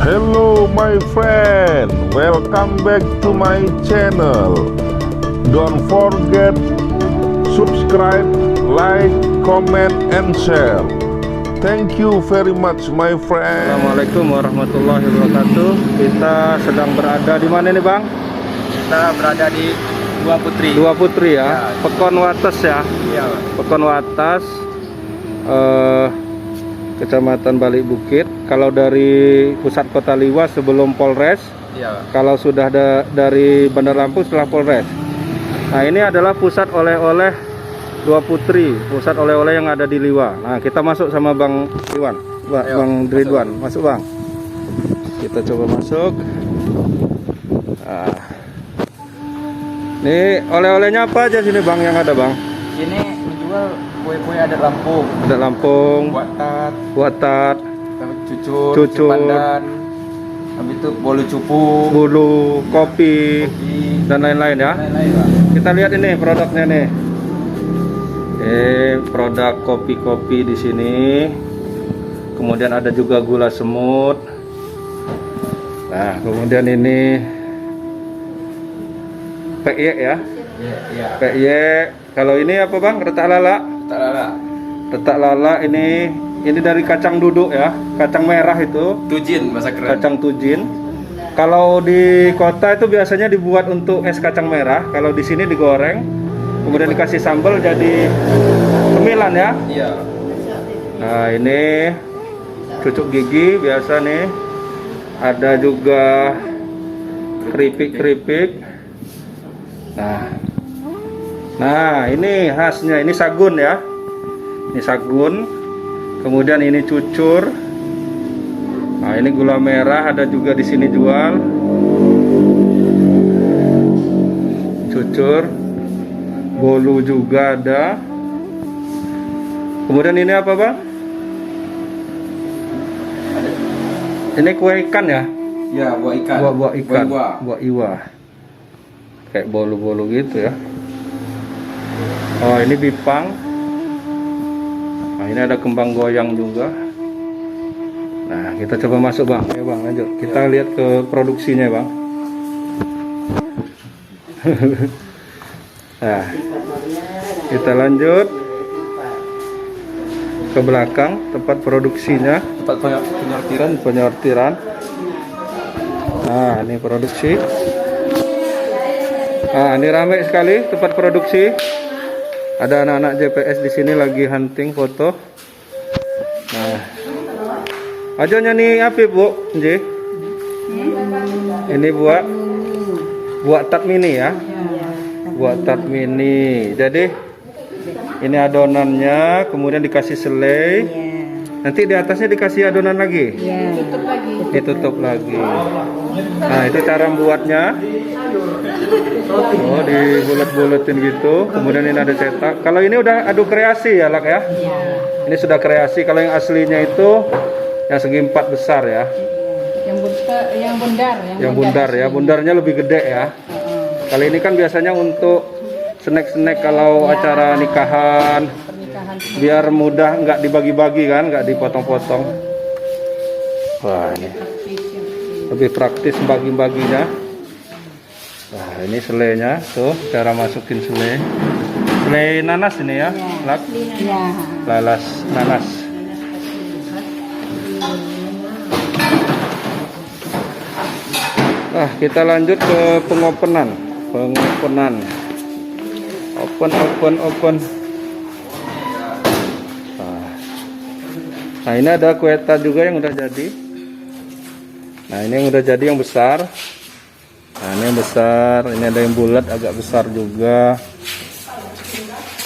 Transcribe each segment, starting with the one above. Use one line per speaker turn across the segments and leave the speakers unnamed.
Hello my friend, welcome back to my channel. Don't forget subscribe, like, comment, and share. Thank you very much my friend.
Assalamualaikum warahmatullahi wabarakatuh. Kita sedang berada di mana nih Bang?
Kita berada di Dua Putri.
Dua Putri ya,
Ya.
Pekon Wates ya.
Iya,
Pekon Wates, Kecamatan Balik Bukit. Kalau dari pusat kota Liwa sebelum Polres,
iya.
kalau sudah dari Bandar Lampung setelah Polres. Nah ini adalah pusat oleh-oleh Dua Putri, pusat oleh-oleh yang ada di Liwa. Nah kita masuk sama Bang Iwan,
Ayo,
Bang Ridwan, masuk Bang. Kita coba masuk. Nah. Ini oleh-olehnya apa aja sini Bang yang ada Bang?
Ini menjual kue-kue adat Lampung.
Ada Lampung,
Buat tat,
cucur,
pandan, habis itu bolu cupu,
bulu, kopi,
kopi,
dan lain-lain ya.
lain-lain Pak.
Kita lihat ini produknya nih. Produk kopi-kopi di sini. Kemudian ada juga gula semut. Nah, kemudian ini PY ya.
Iya.
PY. Kalau ini apa Bang? Retak lala.
Tak lala.
Retak lala ini dari kacang duduk ya. Kacang merah itu.
Tujin bahasa keren.
Kacang tujin. Kalau di kota itu biasanya dibuat untuk es kacang merah. Kalau di sini digoreng, kemudian dikasih sambal jadi cemilan ya.
Iya.
Nah ini cucuk gigi biasa nih. Ada juga keripik-keripik. Nah ini khasnya, ini sagun ya. Ini sagun. Kemudian ini cucur. Nah ini gula merah ada juga di sini jual. Cucur. Bolu juga ada. Kemudian ini apa Bang? Ini kue ikan ya?
Iya, buah ikan.
Buah ikan.
Buah.
Buah iwa. Kayak bolu-bolu gitu ya. Oh ini bipang. Nah ini ada kembang goyang juga. Nah kita coba masuk Bang. Ya Bang lanjut. Kita lihat ke produksinya Bang. Nah kita lanjut ke belakang tempat produksinya.
Tempat
Penyortiran. Nah ini produksi. Nah ini ramai sekali tempat produksi. Ada anak-anak JPS di sini lagi hunting foto. Nah, aja nih apa Bu? Nji? Ini buat tat mini ya. Buat tat mini. Jadi ini adonannya, kemudian dikasih selai. Nanti di atasnya dikasih adonan lagi. Ditutup lagi. Nah itu cara membuatnya. Oh dibulet-buletin gitu. Kemudian ini ada cetak. Kalau ini udah adu kreasi ya Lak ya. Ini sudah kreasi. Kalau yang aslinya itu yang segi 4 besar ya. Yang bundar ya. Bundarnya lebih gede ya. Kali ini kan biasanya untuk snack-snack kalau acara nikahan. Biar mudah, nggak dibagi-bagi kan, nggak dipotong-potong. Wah ini lebih praktis bagi-baginya. Nah ini selainya tuh, cara masukin selai nanas ini ya, Lak. Lalas nanas. Nah kita lanjut ke pengopenan. Open. Nah ini ada kue tat juga yang udah jadi. Nah ini yang udah jadi yang besar. Nah ini yang besar. Ini ada yang bulat agak besar juga.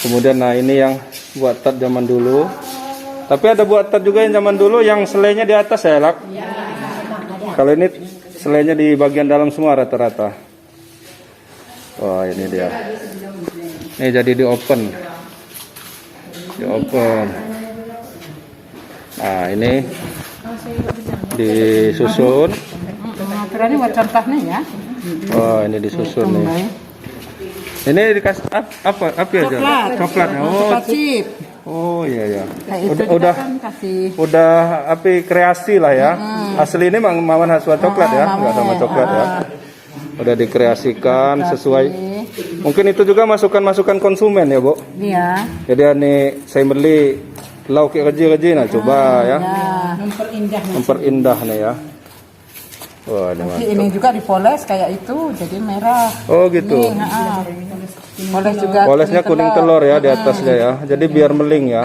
Kemudian nah ini yang buat tat zaman dulu. Tapi ada buat tat juga yang zaman dulu yang selainya di atas ya Lak. Kalau ini selainya di bagian dalam semua rata-rata. Wah ini dia. Ini jadi di open. Nah ini disusun.
Ini buat contohnya ya.
Oh ini disusun nih. Ini dikasih apa aja? Coklat. Oh,
Coklat chip.
Oh iya ya.
Kayak itu kita
Udah
kan kasih
apa kreasi lah ya. Asli ini Maman Haswa coklat ya, nggak sama coklat ya. Udah dikreasikan sesuai. Mungkin itu juga masukan-masukan konsumen ya, Bu.
dia.
Jadi ini saya beli lauk kecil-kecil, nah coba ya.
Memperindah.
Memperindah nih ya. Wah, ini
Nanti
mantap.
ini juga dipoles kayak itu jadi merah.
Oh gitu.
Ini, poles juga.
Polesnya kuning telur ya di atasnya ya. Jadi biar meling ya.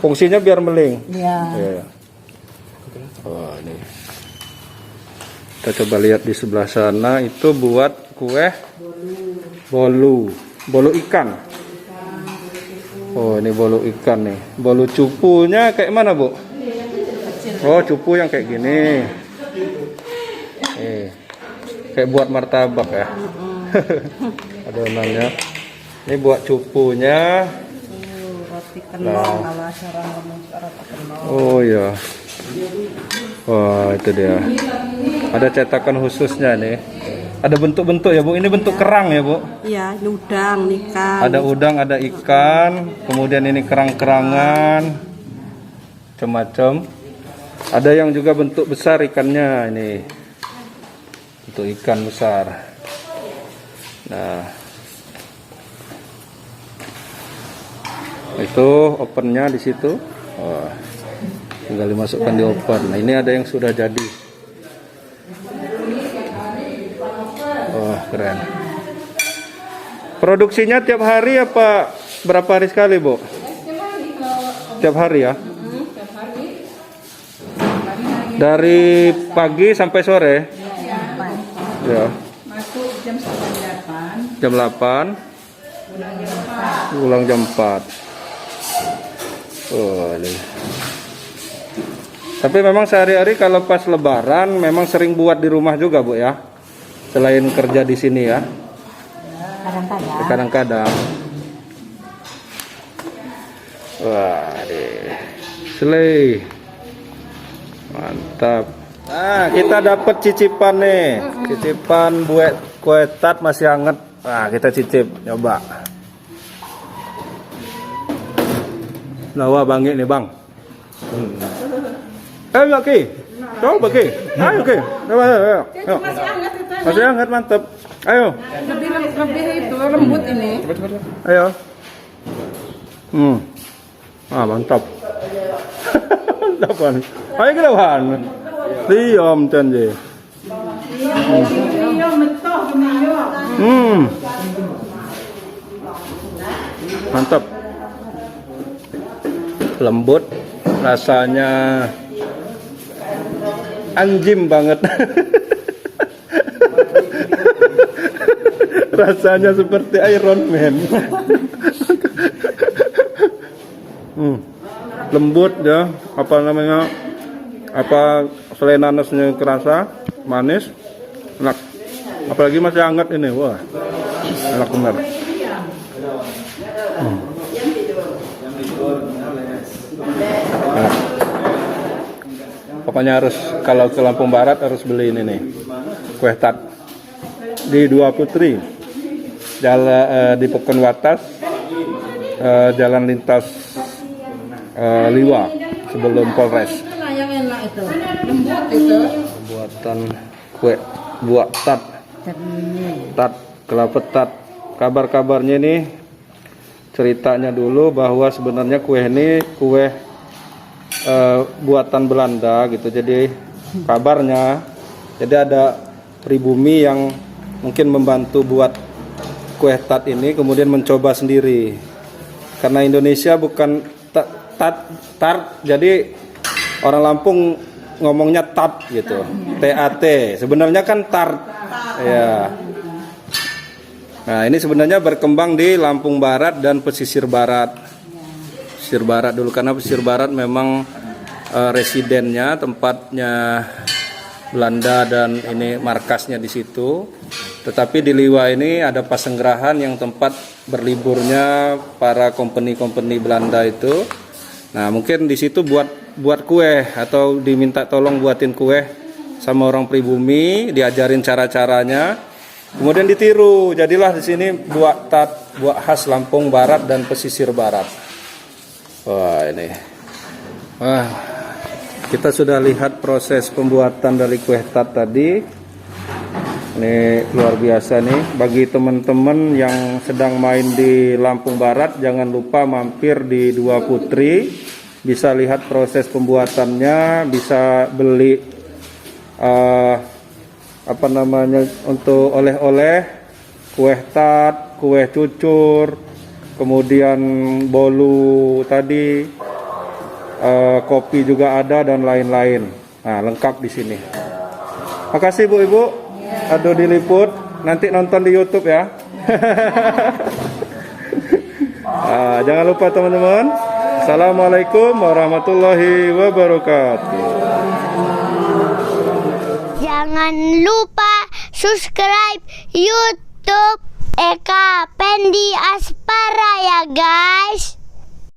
Fungsinya biar meling.
Iya.
Iya. Wah, ini. Kita coba lihat di sebelah sana itu buat kue bolu ikan. Oh, ini bolu ikan nih. Bolu cupunya kayak mana, Bu? Oh, cupu yang kayak gini. Kayak buat martabak ya. Adonannya. Ini buat cupunya.
Roti kenong ala sarang
Oh iya. Wah, itu dia. Ada cetakan khususnya nih. Ada bentuk-bentuk ya, Bu. Ini bentuk kerang ya, Bu.
Iya, udang, ikan.
Ada udang, ada ikan. Kemudian ini kerang-kerangan. Macam-macam. Ada yang juga bentuk besar ikannya ini. Bentuk ikan besar. Nah. Itu opennya di situ. Wah. Tinggal dimasukkan di oven. Nah, ini ada yang sudah jadi. Wah, keren. Produksinya tiap hari apa berapa hari sekali, Bu? Tiap hari ya? Dari pagi sampai sore? Ya.
Masuk jam 8.
Jam 8. Pulang jam 4. Oh, ini. Tapi memang sehari-hari kalau pas lebaran memang sering buat di rumah juga, Bu ya. Selain kerja di sini ya.
Kadang-kadang.
Kadang-kadang. Wah, deh. Selai. Mantap. Nah, kita dapat cicipan nih. Cicipan buat kue tart masih hangat. Nah, kita cicip, coba. Nawa bangit nih, Bang. Ayo, Ki. Coba, Ki. Ayo, Ki. Coba, ayo.
Masih hangat itu.
Masih hangat, mantap. Ayo.
Lebih itu lembut ini.
Ayo. Ah, mantap. Dapan. Ayo ke depan. Diam canje. Mantap. Lembut. Rasanya anjim banget. Rasanya seperti Iron Man. Lembut ya, apa namanya? Apa selain nanasnya kerasa, manis, enak. Apalagi masih hangat ini, wah, enak benar. Enak. Pokoknya harus kalau ke Lampung Barat harus beli ini nih, kue tart di Dua Putri, jalan di Pekon Watas, jalan lintas Liwa sebelum Polres.
Yang enak itu. Lembut itu.
Buatan kue buat tart kelapa tart. Kabar-kabarnya nih, ceritanya dulu bahwa sebenarnya kue ini kue buatan Belanda gitu. Jadi kabarnya, jadi ada pribumi yang mungkin membantu buat kue tart ini, kemudian mencoba sendiri. Karena Indonesia bukan tart, jadi orang Lampung ngomongnya tat gitu, TAT. Sebenarnya kan tart, ya. Nah, ini sebenarnya berkembang di Lampung Barat dan pesisir barat. Pesisir barat dulu, karena pesisir barat memang residennya, tempatnya Belanda dan ini markasnya di situ. Tetapi di Liwa ini ada Pasenggerahan yang tempat berliburnya para company-company Belanda itu. Nah, mungkin di situ buat kue atau diminta tolong buatin kue sama orang pribumi, diajarin cara-caranya, kemudian ditiru. Jadilah di sini buat tart, buat khas Lampung Barat dan pesisir barat. Wah, ini. Wah, kita sudah lihat proses pembuatan dari kue tart tadi. Ini luar biasa nih. Bagi teman-teman yang sedang main di Lampung Barat, jangan lupa mampir di Dua Putri. Bisa lihat proses pembuatannya, bisa beli untuk oleh-oleh, kue tart, kue cucur, kemudian bolu tadi, kopi juga ada dan lain-lain. Nah, lengkap di sini. Makasih Bu Ibu. Aduh diliput. Nanti nonton di YouTube ya. Jangan lupa teman-teman. Assalamualaikum warahmatullahi wabarakatuh.
Jangan lupa subscribe YouTube Eka Pendi Aspara ya guys.